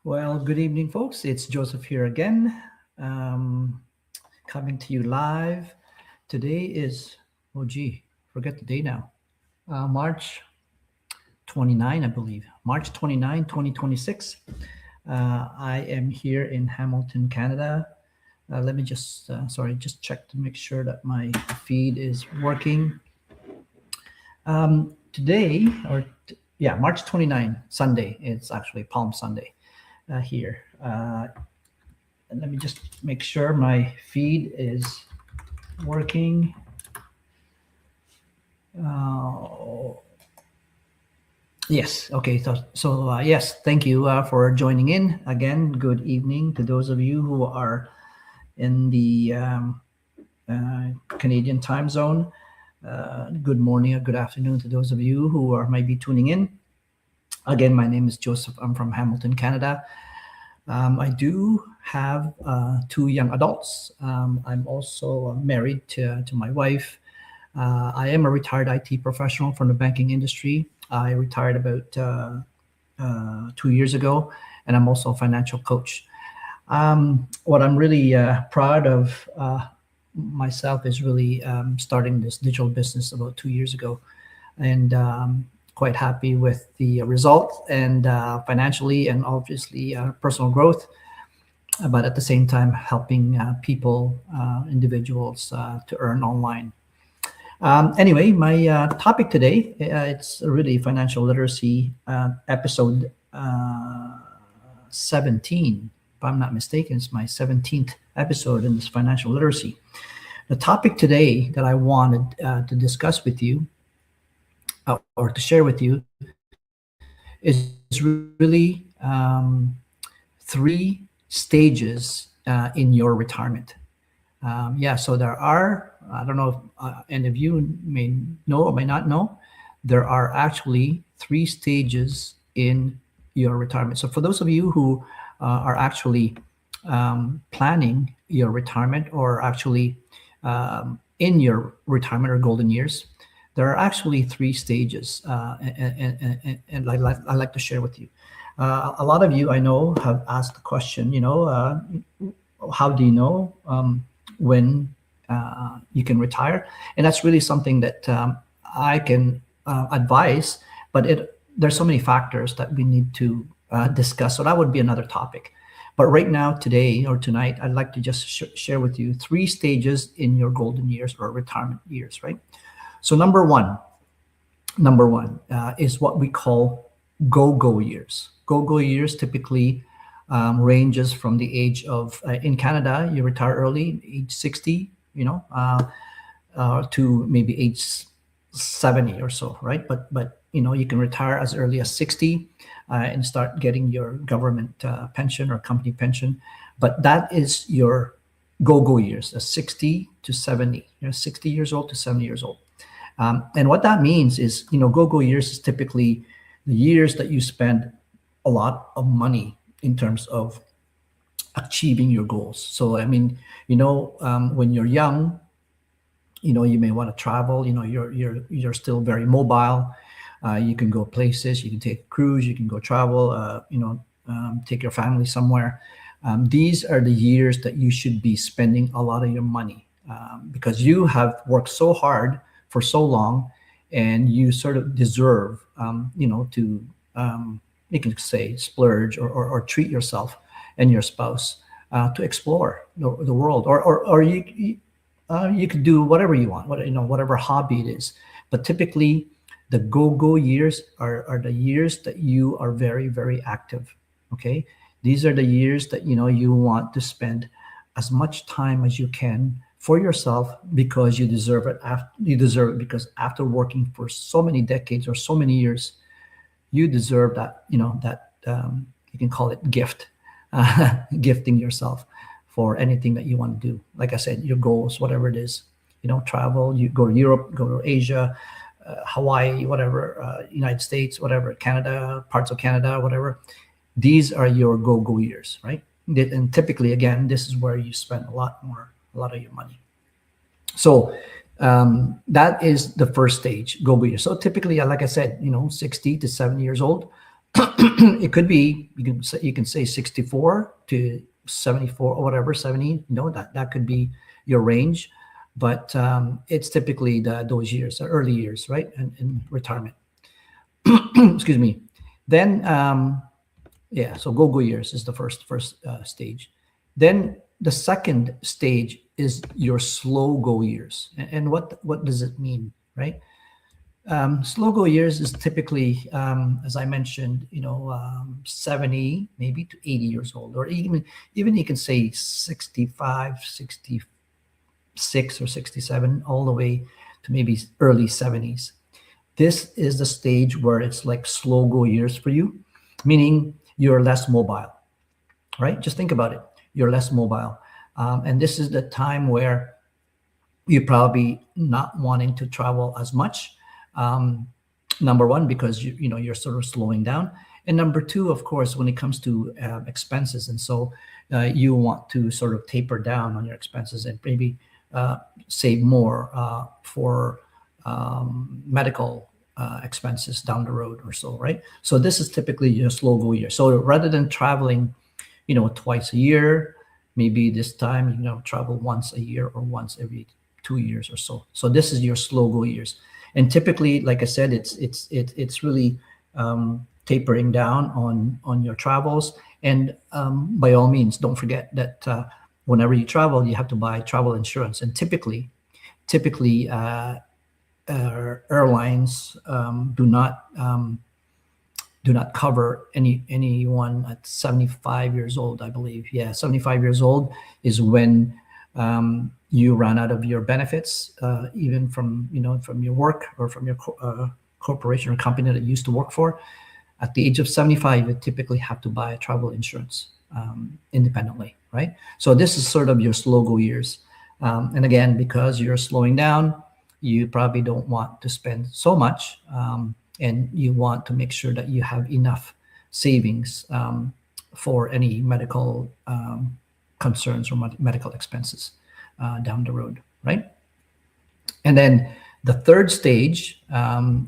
Well, good evening, folks. It's Joseph here again, um, coming to you live. Today is, oh gee, forget the day now. March 29, I believe. March 29, 2026. I am here in Hamilton, Canada. Let me just check to make sure that my feed is working. Today, yeah, March 29, Sunday. It's actually Palm Sunday here. And let me just make sure my feed is working. Uh, yes. Okay. So yes, thank you for joining in again. Good evening to those of you who are in the Canadian time zone. Good morning or good afternoon to those of you who are maybe tuning in. Again, my name is Joseph. I'm from Hamilton, Canada. I do have two young adults. I'm also married to my wife. I am a retired IT professional from the banking industry. I retired about 2 years ago, and I'm also a financial coach. What I'm really proud of myself is really starting this digital business about 2 years ago, and quite happy with the result and financially and obviously personal growth, but at the same time helping people, individuals to earn online. Anyway, my topic today, it's really financial literacy episode 17. If I'm not mistaken, it's my 17th episode in this financial literacy. The topic today that I wanted to discuss with you or to share with you is really three stages in your retirement. Yeah, so there are, I don't know if any of you may know or may not know, there are actually three stages in your retirement. So for those of you who are actually planning your retirement or actually in your retirement or golden years, there are actually three stages, and I'd like to share with you. A lot of you I know have asked the question, how do you know when you can retire? And that's really something that I can advise, but there's so many factors that we need to discuss. So that would be another topic. But right now, today or tonight, I'd like to just share with you three stages in your golden years or retirement years, right? So number one is what we call go-go years. Go-go years typically ranges from the age of, in Canada, you retire early, age 60, to maybe age 70 or so, right? But you can retire as early as 60 and start getting your government pension or company pension. But that is your go-go years, 60 to 70. 60 years old to 70 years old. And what that means is, go-go years is typically the years that you spend a lot of money in terms of achieving your goals. So, I mean, when you're young, you may want to travel. You're still very mobile. You can go places. You can take a cruise. You can go travel. Take your family somewhere. These are the years that you should be spending a lot of your money because you have worked so hard for so long, and you sort of deserve, to you can say splurge or treat yourself and your spouse to explore the world, or you could do whatever you want, whatever hobby it is. But typically, the go-go years are the years that you are very, very active. Okay, these are the years that you want to spend as much time as you can for yourself because you deserve it. You deserve it because after working for so many decades or so many years, you deserve that. You can call it gift, gifting yourself for anything that you want to do. Like I said, your goals, whatever it is, travel. You go to Europe, go to Asia, Hawaii, whatever, United States, whatever, Canada, parts of Canada, whatever. These are your go-go years, right? And typically, again, this is where you spend a lot of your money. So that is the first stage, go-go years. So typically, like I said, 60 to 70 years old, It could be, you can say 64 to 74 or whatever, 70. That could be your range, but it's typically those years, the early years, right, in retirement. Excuse me. Then yeah, so go years is the first stage. Then the second stage is your slow go years. And what does it mean, right? Slow go years is typically, as I mentioned, 70 maybe to 80 years old, or even you can say 65, 66 or 67, all the way to maybe early 70s. This is the stage where it's like slow go years for you, meaning you're less mobile, right? Just think about it. You're less mobile. And this is the time where you're probably not wanting to travel as much. Number one, because you're sort of slowing down, and number two, of course, when it comes to expenses, and so you want to sort of taper down on your expenses and maybe save more for medical expenses down the road or so, right? So this is typically your slow go year. So rather than traveling, twice a year, maybe this time travel once a year or once every 2 years or so. So this is your slow go years. And typically, like I said, it's really tapering down on your travels. And by all means, don't forget that whenever you travel, you have to buy travel insurance. And typically, airlines do not cover anyone at 75 years old, I believe. Yeah, 75 years old is when you run out of your benefits, even from your work or from your corporation or company that you used to work for. At the age of 75, you typically have to buy travel insurance independently, right? So this is sort of your slow go years. And again, because you're slowing down, you probably don't want to spend so much, and you want to make sure that you have enough savings for any medical concerns or medical expenses down the road, right? And then the third stage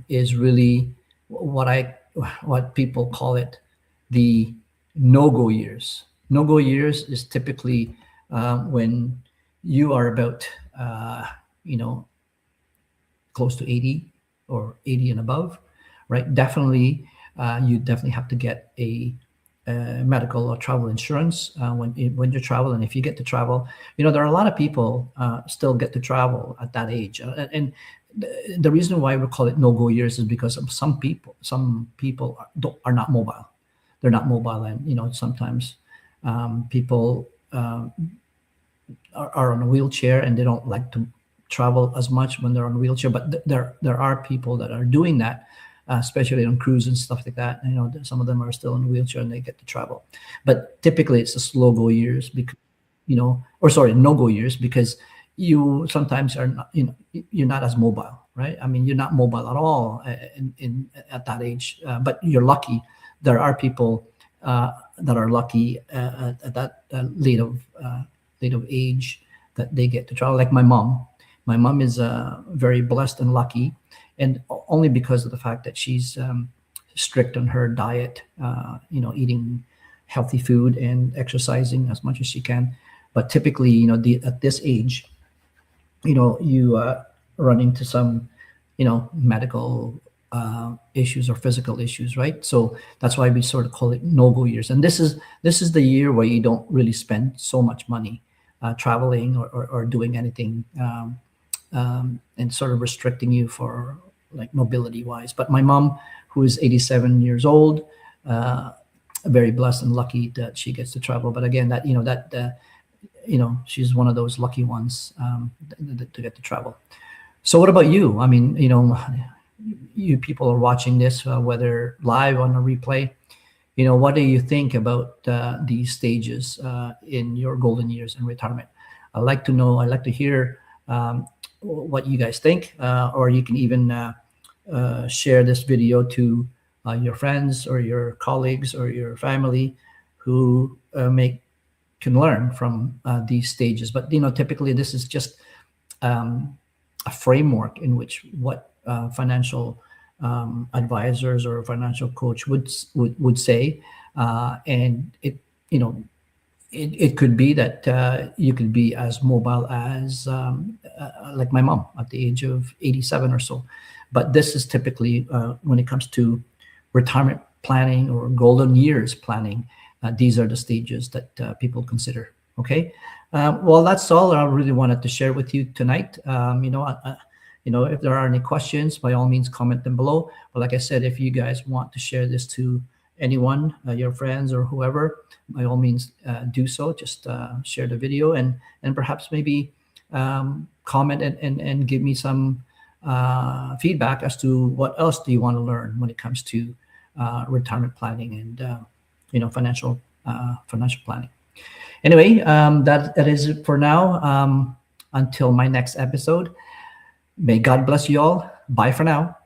is really what people call it the no-go years. No-go years is typically when you are about close to 80 or 80 and above, right? Definitely, you definitely have to get a medical or travel insurance when you travel. And if you get to travel, there are a lot of people still get to travel at that age. And the reason why we call it no-go years is because some people are not mobile. They're not mobile, and sometimes people are on a wheelchair and they don't like to travel as much when they're on a wheelchair. But there are people that are doing that. Especially on cruise and stuff like that. Some of them are still in a wheelchair and they get to travel. But typically it's the slow go years because, no-go years, because you sometimes are not, you're not as mobile, right? I mean, you're not mobile at all at that age, but you're lucky. There are people that are lucky at that late of age that they get to travel. Like my mom. My mom is very blessed and lucky, and only because of the fact that she's strict on her diet, eating healthy food and exercising as much as she can. But typically, at this age, you run into some, medical issues or physical issues, right? So that's why we sort of call it no-go years. And this is the year where you don't really spend so much money traveling or doing anything, and sort of restricting you for like mobility wise. But my mom, who is 87 years old, very blessed and lucky that she gets to travel. But again, she's one of those lucky ones to get to travel. So what about you? I mean, you people are watching this, whether live on a replay, what do you think about these stages in your golden years in retirement? I'd like to know, I'd like to hear what you guys think, or you can even share this video to your friends or your colleagues or your family who can learn from these stages. But typically this is just a framework in which what financial advisors or financial coach would say. And it, you know, it could be that you could be as mobile as like my mom at the age of 87 or so. But this is typically when it comes to retirement planning or golden years planning, these are the stages that people consider. Okay. Well, that's all I really wanted to share with you tonight. If there are any questions, by all means, comment them below. But like I said, if you guys want to share this to anyone, your friends or whoever, by all means, do so. Just share the video and perhaps maybe comment and give me some feedback as to what else do you want to learn when it comes to retirement planning and financial planning. Anyway, that is it for now. Until my next episode, may God bless you all. Bye for now.